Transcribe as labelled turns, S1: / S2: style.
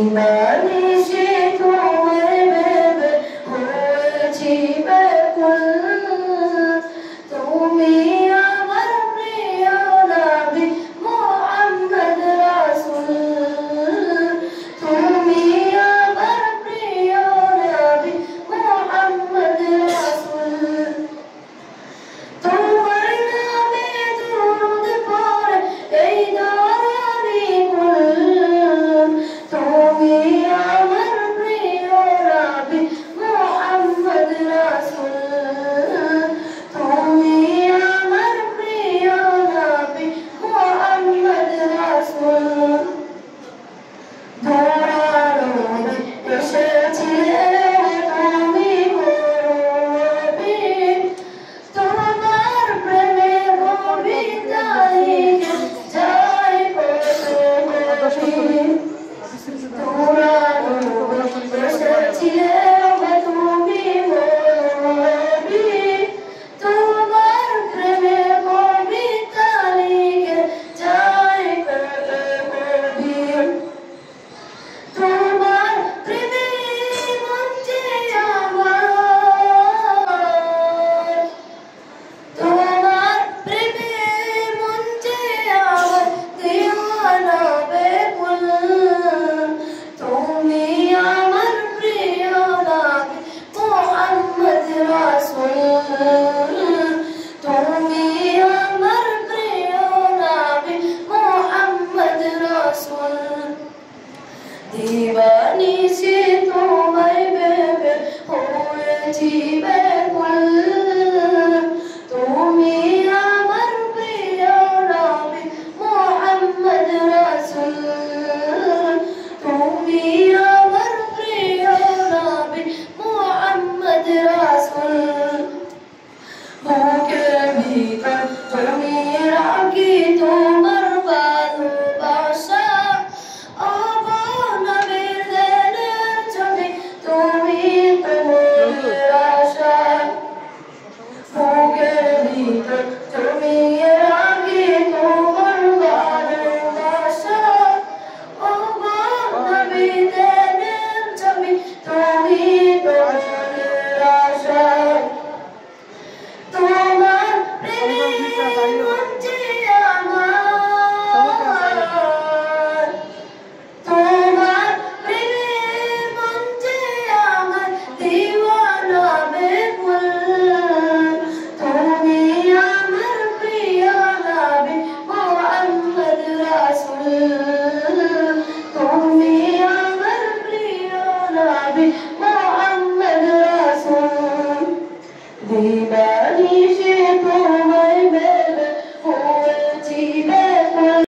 S1: দিবানিশি তোমায় ভেবে হয়েছি ব্যাকুল তুমি আমার প্রিয় নবী মুহাম্মদ রাসূল তুমি আমার প্রিয় নবী মুহাম্মদ রাসূল তোমার নামে দুরূদ পড়ে এই ধরণী কুল তুমি আমার প্রিয় নবী মুহাম্মদ রাসূল তুমি আমার প্রিয় নবী মুহাম্মদ রাসূল দৌড়ানোরে এসেছিলে তুমি নবী তোমার প্রেমে কবিতা লিখে যাই কবি দৌড়ানোরে এসেছিলে তুমি নবী তোমার প্রেমে কবিতা লিখে যাই কবি তোমার প্রেমে মঞ্চে আমার তোমার প্রেমে মঞ্চে আমার দিওয়ানা বেকুল তুমি আমার প্রিয় নবী মুহাম্মদ রাসূল তুমি আমার প্রিয় নবী মুহাম্মদ রাসূল দিবানিশি তোমায় ভেবে হয়েছি ব্যাকুল তুমি আমার প্রিয় নবী মুহাম্মদ রাসূল তুমি আমার প্রিয় নবী মুহাম্মদ রাসূল বুকের ভিতর জমিয়ে রাখি তোমার ভালোবাসা তুমি তোমার আশা বুকের ভিতর জমিয়ে রাখি তোমার ভালোবাসা ও নবী